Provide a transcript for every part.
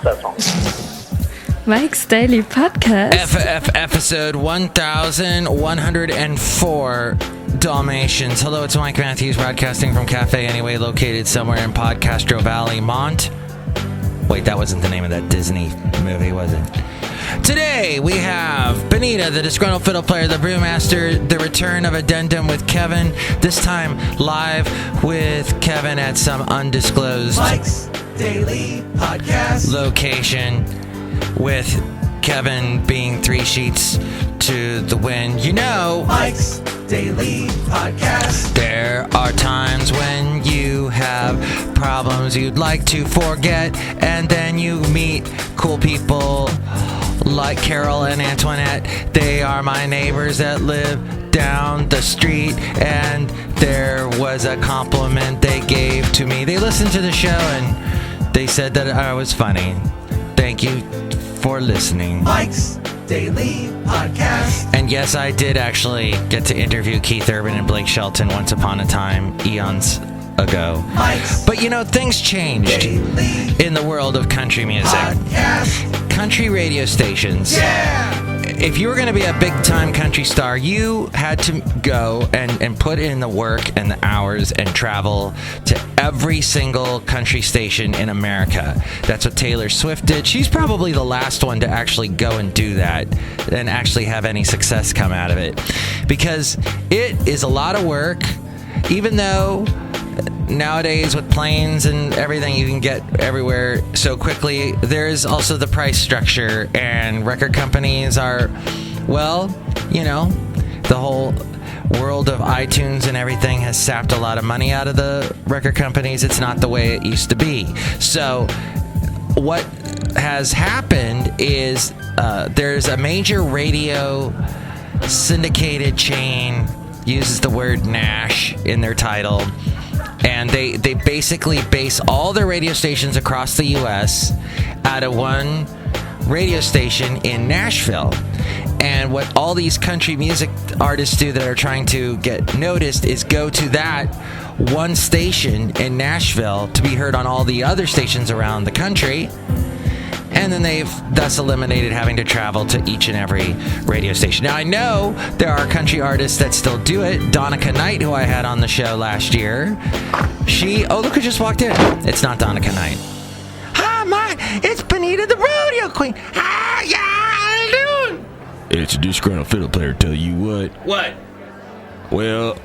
that song. Mike's Daily Podcast. Episode 1104, Dalmatians. Hello, it's Mike Matthews broadcasting from Cafe Anyway, located somewhere in Podcastro Valley, Mont. Wait, that wasn't the name of that Disney movie, was it? Today, we have Benita, the Disgruntled Fiddle player, the Brewmaster, the return of Addendum with Kevin, this time live with Kevin at some undisclosed Mike's Daily Podcast location, with Kevin being 3 sheets to the wind. You know, Mike's Daily Podcast. There are times when you have problems you'd like to forget, and then you meet cool people like Carol and Antoinette. They are my neighbors that live down the street, and there was a compliment they gave to me. They listened to the show and they said that I was funny. Thank you for listening. Mike's Daily Podcast. And yes, I did actually get to interview Keith Urban and Blake Shelton once upon a time, eons ago. Mike's But you know, things changed Daily in the world of country music. Podcast. Country radio stations. Yeah! If you were going to be a big-time country star, you had to go and put in the work and the hours and travel to every single country station in America. That's what Taylor Swift did. She's probably the last one to actually go and do that and actually have any success come out of it. Because it is a lot of work, even though nowadays with planes and everything you can get everywhere so quickly. There's also the price structure, and record companies are, well, you know, the whole world of iTunes and everything has sapped a lot of money out of the record companies. It's not the way it used to be. So what has happened is there's a major radio syndicated chain, uses the word Nash in their title, and they basically base all their radio stations across the U.S. out of one radio station in Nashville. And what all these country music artists do that are trying to get noticed is go to that one station in Nashville to be heard on all the other stations around the country. And then they've thus eliminated having to travel to each and every radio station. Now, I know there are country artists that still do it. Donica Knight, who I had on the show last year, oh, look who just walked in. It's not Donica Knight. Hi, Mike. It's Benita, the rodeo queen. Hi, yeah, how you doing? It's a disgruntled fiddle player, tell you what. What? Well,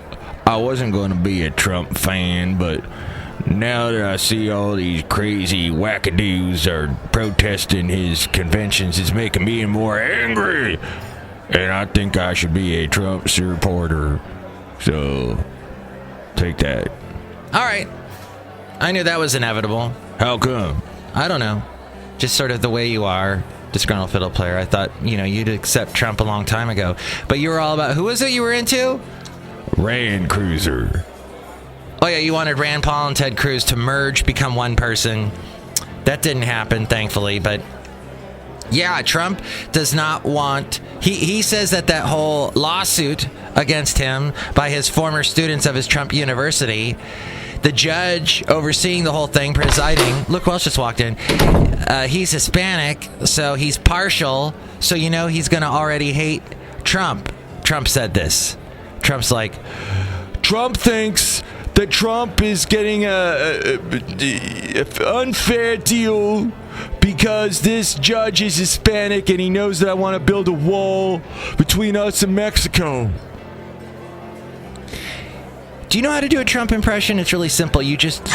I wasn't going to be a Trump fan, but now that I see all these crazy wackadoos are protesting his conventions, it's making me more angry. And I think I should be a Trump supporter. So, take that. All right. I knew that was inevitable. How come? I don't know. Just sort of the way you are, disgruntled fiddle player. I thought, you know, you'd accept Trump a long time ago. But you were all about, who was it you were into? Land Cruiser. Oh, yeah, you wanted Rand Paul and Ted Cruz to merge, become one person. That didn't happen, thankfully. But, yeah, Trump does not want... He says that whole lawsuit against him by his former students of his Trump University, the judge overseeing the whole thing, presiding... Look who else just walked in. He's Hispanic, so he's partial. So, you know, he's going to already hate Trump. Trump said this. Trump's like, Trump thinks that Trump is getting a unfair deal because this judge is Hispanic and he knows that I want to build a wall between us and Mexico. Do you know how to do a Trump impression? It's really simple. You just...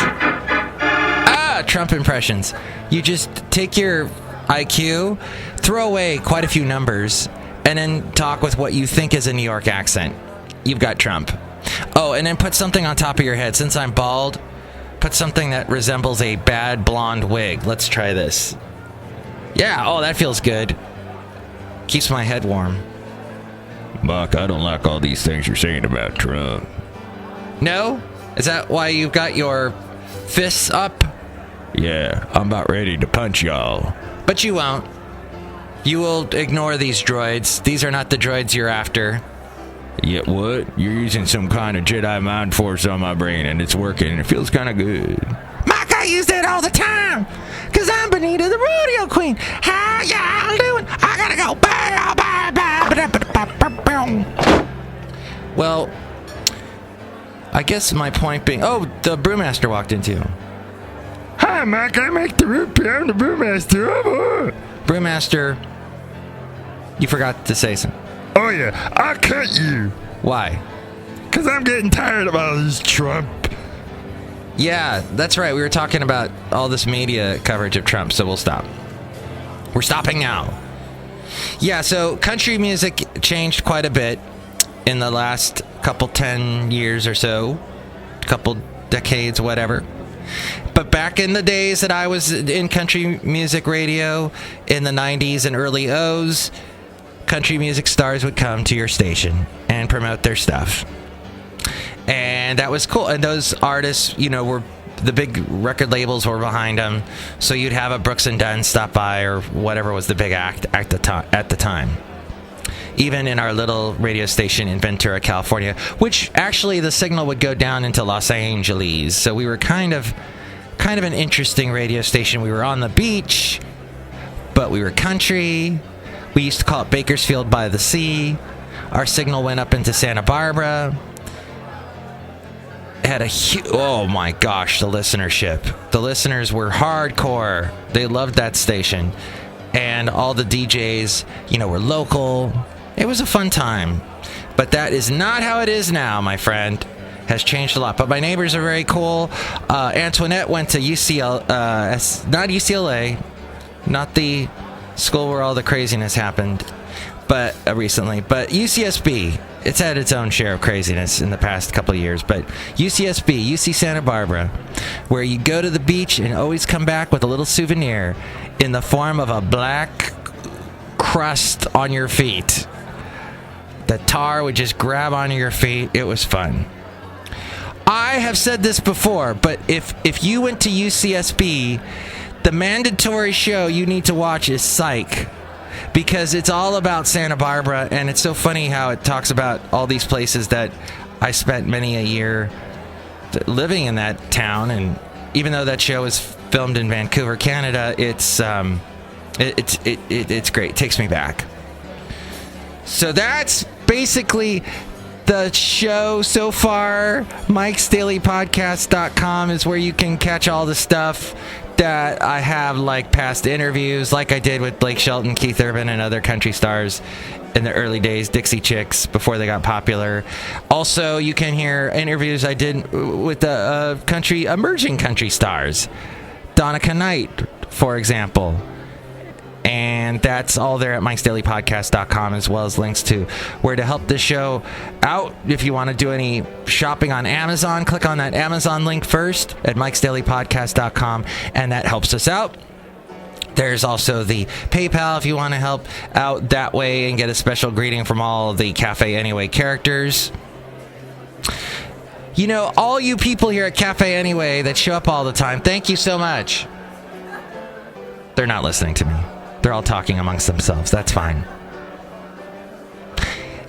Trump impressions. You just take your IQ, throw away quite a few numbers, and then talk with what you think is a New York accent. You've got Trump. Oh, and then put something on top of your head. Since I'm bald, put something that resembles a bad blonde wig. Let's try this. Yeah, oh, that feels good. Keeps my head warm. Buck, I don't like all these things you're saying about Trump. No? Is that why you've got your fists up? Yeah, I'm about ready to punch y'all. But you won't. You will ignore these droids. These are not the droids you're after. Yeah, what? You're using some kind of Jedi mind force on my brain, and it's working, and it feels kind of good. Maka, I use that all the time. Because I'm Benita, the rodeo queen. How y'all doing? I gotta go. Well, I guess my point being... Oh, the Brewmaster walked into. Hi, Mike. I make the root beer. I'm the Brewmaster. Brewmaster, you forgot to say something. Oh, yeah. I'll cut you. Why? Because I'm getting tired of all this Trump. Yeah, that's right. We were talking about all this media coverage of Trump, so we'll stop. We're stopping now. Yeah, so country music changed quite a bit in the last couple 10 years or so, couple decades, whatever. But back in the days that I was in country music radio in the 90s and early O's, country music stars would come to your station and promote their stuff. And that was cool. And those artists, you know, were the big record labels were behind them. So you'd have a Brooks and Dunn stop by or whatever was the big act at the time. Even in our little radio station in Ventura, California, which actually the signal would go down into Los Angeles. So we were kind of an interesting radio station. We were on the beach, but we were country. We used to call it Bakersfield by the Sea. Our signal went up into Santa Barbara. Had a huge, oh my gosh, the listenership. The listeners were hardcore. They loved that station. And all the DJs, you know, were local. It was a fun time. But that is not how it is now, my friend. Has changed a lot. But my neighbors are very cool. Antoinette went to not UCLA, not the school where all the craziness happened, but recently. But UCSB. It's had its own share of craziness in the past couple of years, but UCSB, UC Santa Barbara, where you go to the beach and always come back with a little souvenir in the form of a black crust on your feet. The tar would just grab onto your feet. It was fun. I have said this before, but if you went to UCSB, the mandatory show you need to watch is Psych. Because it's all about Santa Barbara, and it's so funny how it talks about all these places that I spent many a year living in that town. And even though that show is filmed in Vancouver, Canada, it's great. It takes me back. So that's basically the show so far. Mike'sDailyPodcast.com is where you can catch all the stuff that I have, like past interviews, like I did with Blake Shelton, Keith Urban, and other country stars in the early days, Dixie Chicks, before they got popular. Also, you can hear interviews I did with the emerging country stars, Donica Knight, for example. And that's all there at Mike'sDailyPodcast.com, as well as links to where to help this show out. If you want to do any shopping on Amazon, click on that Amazon link first at Mike'sDailyPodcast.com, and that helps us out. There's also the PayPal if you want to help out that way and get a special greeting from all of the Cafe Anyway characters. You know, all you people here at Cafe Anyway that show up all the time, thank you so much. They're not listening to me. They're all talking amongst themselves. That's fine.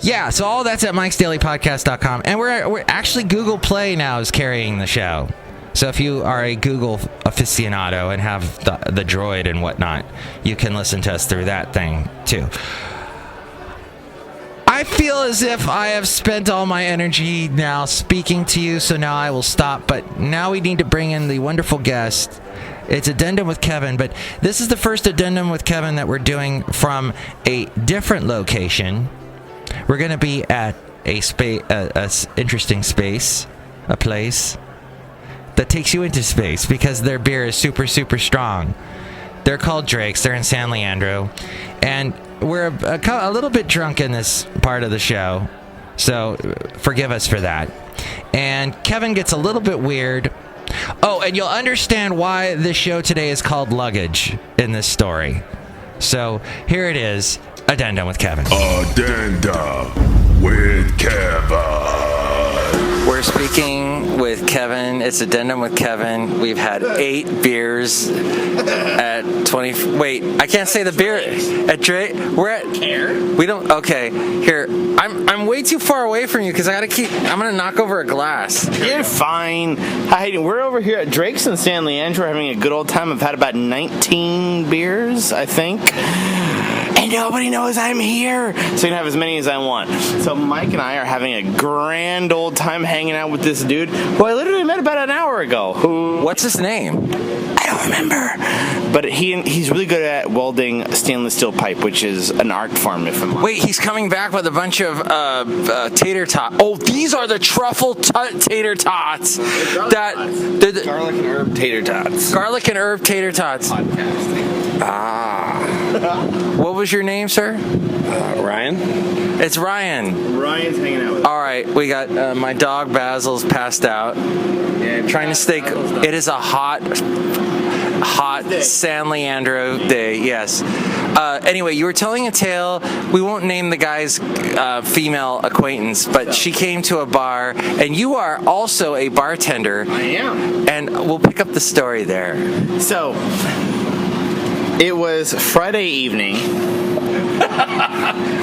Yeah, so all that's at Mike'sDailyPodcast.com. And we're actually, Google Play now is carrying the show. So if you are a Google aficionado and have the Droid and whatnot, you can listen to us through that thing too. I feel as if I have spent all my energy now speaking to you, so now I will stop. But now we need to bring in the wonderful guest. It's Addendum with Kevin, but this is the first Addendum with Kevin that we're doing from a different location. We're going to be at a interesting space, a place that takes you into space because their beer is super, super strong. They're called Drake's. They're in San Leandro, and we're a little bit drunk in this part of the show, so forgive us for that. And Kevin gets a little bit weird. Oh, and you'll understand why this show today is called Luggage in this story. So here it is, Addendum with Kevin. Addendum with Kevin. We're speaking with Kevin It's Addendum with Kevin. We've had 8 beers at 20. Wait, I can't say the beer at Drake. We're at. We don't. Okay, here. I'm way too far away from you because I gotta keep. I'm gonna knock over a glass. You're fine. Hi, we're over here at Drake's in San Leandro. We're having a good old time. I've had about 19 beers, I think. And nobody knows I'm here. So you can have as many as I want. So Mike and I are having a grand old time hanging out with this dude who I literally met about an hour ago. What's his name? I don't remember. But he's really good at welding stainless steel pipe, which is an art form. Wait, he's coming back with a bunch of tater tots. Oh, these are the truffle tater tots. Garlic and herb tater tots. Garlic and herb tater tots. What was your name, sir? Ryan. It's Ryan. Ryan's hanging out with us. All right, we got my dog Basil's passed out. Yeah, trying to stay. It is a hot San Leandro day. Yes. Anyway, you were telling a tale. We won't name the guy's female acquaintance, but she came to a bar, and you are also a bartender. I am. And we'll pick up the story there. So, it was Friday evening.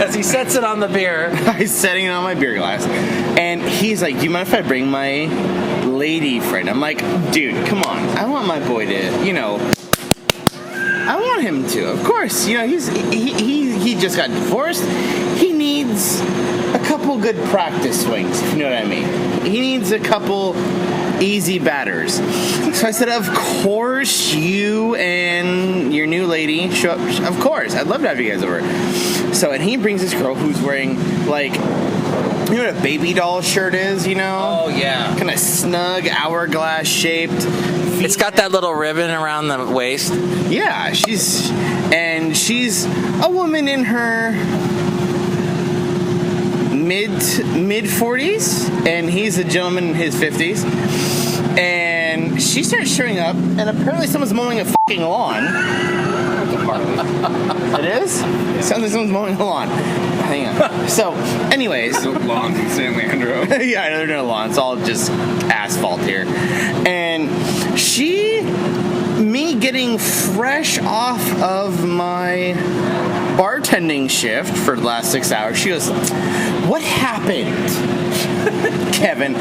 As he sets it on the beer. I'm setting it on my beer glass. And he's like, do you mind if I bring my lady friend? I'm like, dude, come on. I want my boy to, I want him to. Of course, he just got divorced. He needs a couple good practice swings, if you know what I mean. He needs a couple easy batters. So I said, of course, you and your new lady show up. Of course, I'd love to have you guys over. So, and he brings this girl who's wearing, like, you know what a baby doll shirt is, Oh, yeah. Kind of snug, hourglass shaped. It's got that little ribbon around the waist. Yeah, she's a woman in her mid 40s, and he's a gentleman in his 50s. And she starts showing up, and apparently someone's mowing a fucking lawn. It is? It sounds like someone's mowing a lawn. Hang on. So, anyways. Lawns in San Leandro. Yeah, they're no lawn. It's all just asphalt here. And me getting fresh off of my bartending shift for the last 6 hours, she goes, what happened? Kevin,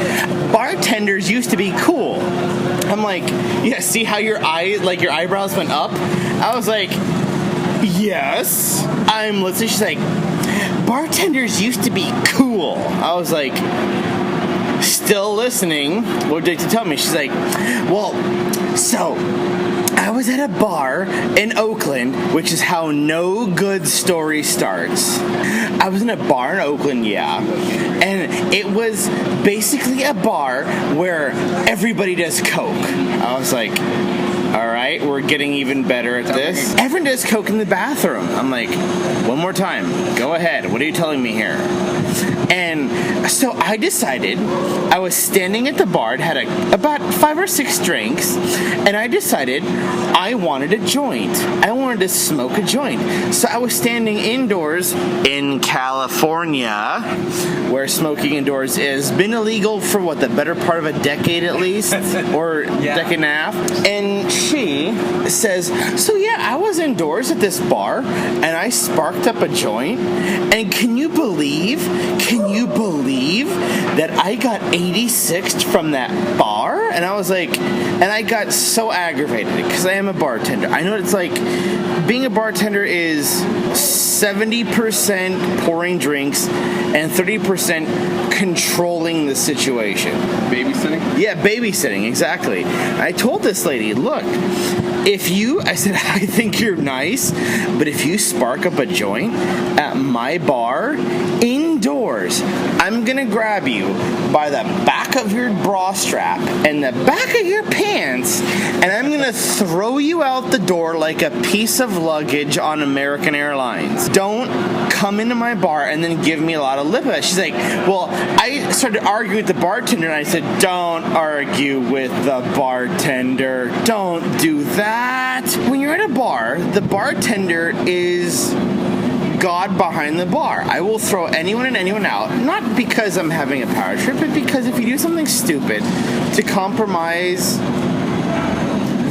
bartenders used to be cool. I'm like, yeah, see how your eyebrows went up? I was like, yes, I'm listening. She's like, bartenders used to be cool. I was like, still listening. What would you like to tell me? She's like, well, so I was at a bar in Oakland, which is how no good story starts. I was in a bar in Oakland, yeah, and it was basically a bar where everybody does coke. I was like, all right, we're getting even better at this. Everyone does coke in the bathroom. I'm like, one more time, go ahead. What are you telling me here? And so I decided, I was standing at the bar, had about 5 or 6 drinks, and I decided I wanted a joint. I wanted to smoke a joint. So I was standing indoors in California, where smoking indoors has been illegal for the better part of a decade at least, or decade and a half. And she says, so yeah, I was indoors at this bar, and I sparked up a joint, and can you believe that I got 86'd from that bar? And I was like, and I got so aggravated because I am a bartender. I know what it's like. Being a bartender is 70% pouring drinks and 30% controlling the situation. Babysitting? Yeah, babysitting, exactly. I told this lady, look, I said, I think you're nice, but if you spark up a joint at my bar, indoors, I'm gonna grab you by the back of your bra strap and the back of your pants, and I'm gonna throw you out the door like a piece of luggage on American Airlines. Don't come into my bar and then give me a lot of lip. She's like, well, I started arguing with the bartender, and I said, don't argue with the bartender. Don't do that. When you're at a bar, the bartender is God behind the bar. I will throw anyone and anyone out, not because I'm having a power trip, but because if you do something stupid to compromise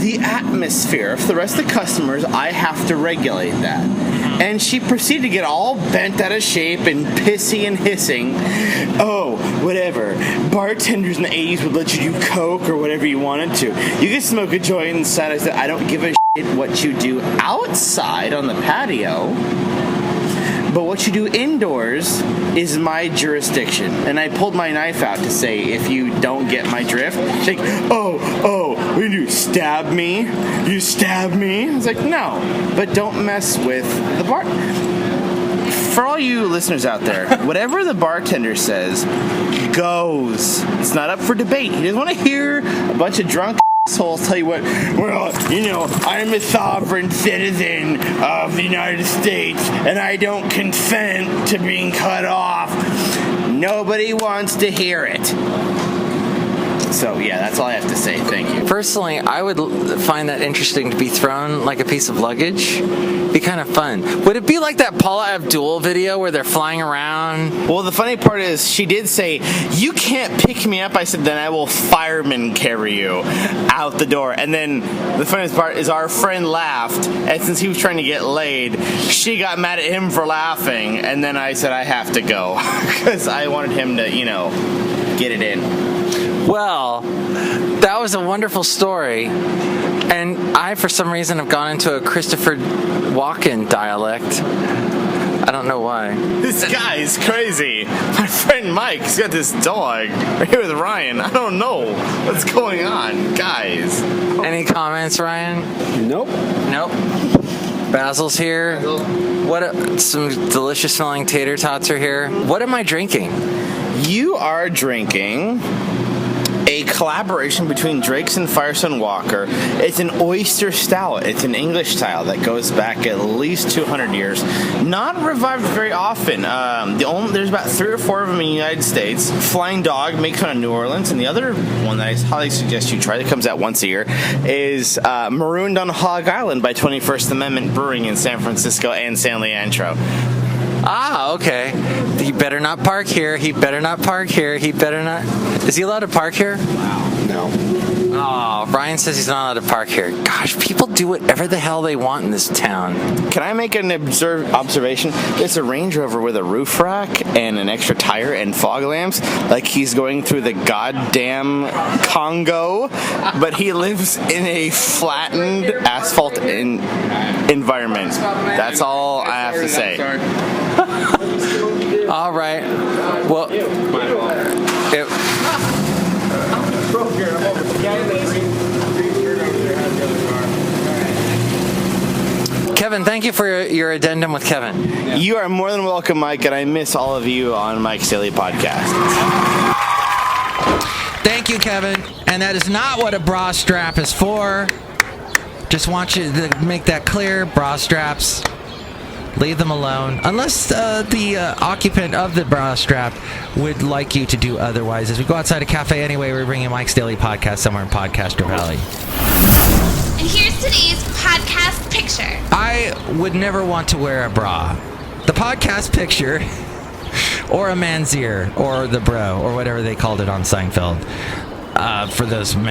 the atmosphere for the rest of the customers, I have to regulate that. And she proceeded to get all bent out of shape and pissy and hissing. Oh, whatever. Bartenders in the 80s would let you do coke or whatever you wanted to. You could smoke a joint inside. I said, I don't give a shit what you do outside on the patio, but what you do indoors is my jurisdiction. And I pulled my knife out to say, if you don't get my drift, she's like, oh, what do you do, stab me? You stab me? I was like, no, but don't mess with the bar. For all you listeners out there, whatever the bartender says goes. It's not up for debate. He doesn't want to hear a bunch of drunk assholes tell you what, well, I'm a sovereign citizen of the United States and I don't consent to being cut off. Nobody wants to hear it. So, yeah, that's all I have to say. Thank you. Personally, I would find that interesting to be thrown like a piece of luggage. Be kind of fun. Would it be like that Paula Abdul video where they're flying around? Well, the funny part is she did say, you can't pick me up. I said, then I will fireman carry you out the door. And then the funniest part is our friend laughed, and since he was trying to get laid, she got mad at him for laughing. And then I said, I have to go because I wanted him to, get it in. Well, that was a wonderful story. And I, for some reason, have gone into a Christopher Walken dialect. I don't know why. This guy is crazy. My friend Mike's got this dog. We're here with Ryan. I don't know what's going on, guys. Any comments, Ryan? Nope. Basil's here. Some delicious smelling tater tots are here. What am I drinking? You are drinking a collaboration between Drake's and Firestone Walker. It's an oyster stout. It's an English style that goes back at least 200 years. Not revived very often. There's about 3 or 4 of them in the United States. Flying Dog makes one in New Orleans, and the other one that I highly suggest you try that comes out once a year is Marooned on Hog Island by 21st Amendment Brewing in San Francisco and San Leandro. Ah, okay. He better not park here. He better not park here. He better not. Is he allowed to park here? No. Oh, Ryan says he's not allowed to park here. Gosh, people do whatever the hell they want in this town. Can I make an observation? It's a Range Rover with a roof rack and an extra tire and fog lamps, like he's going through the goddamn Congo, but he lives in a flattened asphalt environment. That's all I have to say. All right. Well, Kevin, thank you for your addendum with Kevin. You are more than welcome, Mike, and I miss all of you on Mike's Daily Podcast. Thank you, Kevin. And that is not what a bra strap is for. Just want you to make that clear. Bra straps, leave them alone. Unless the occupant of the bra strap would like you to do otherwise. As we go outside a cafe anyway, we're bringing Mike's Daily Podcast somewhere in Podcaster Valley. And here's today's podcast picture. I would never want to wear a bra. The podcast picture, or a man's ear, or the bro, or whatever they called it on Seinfeld, for those men.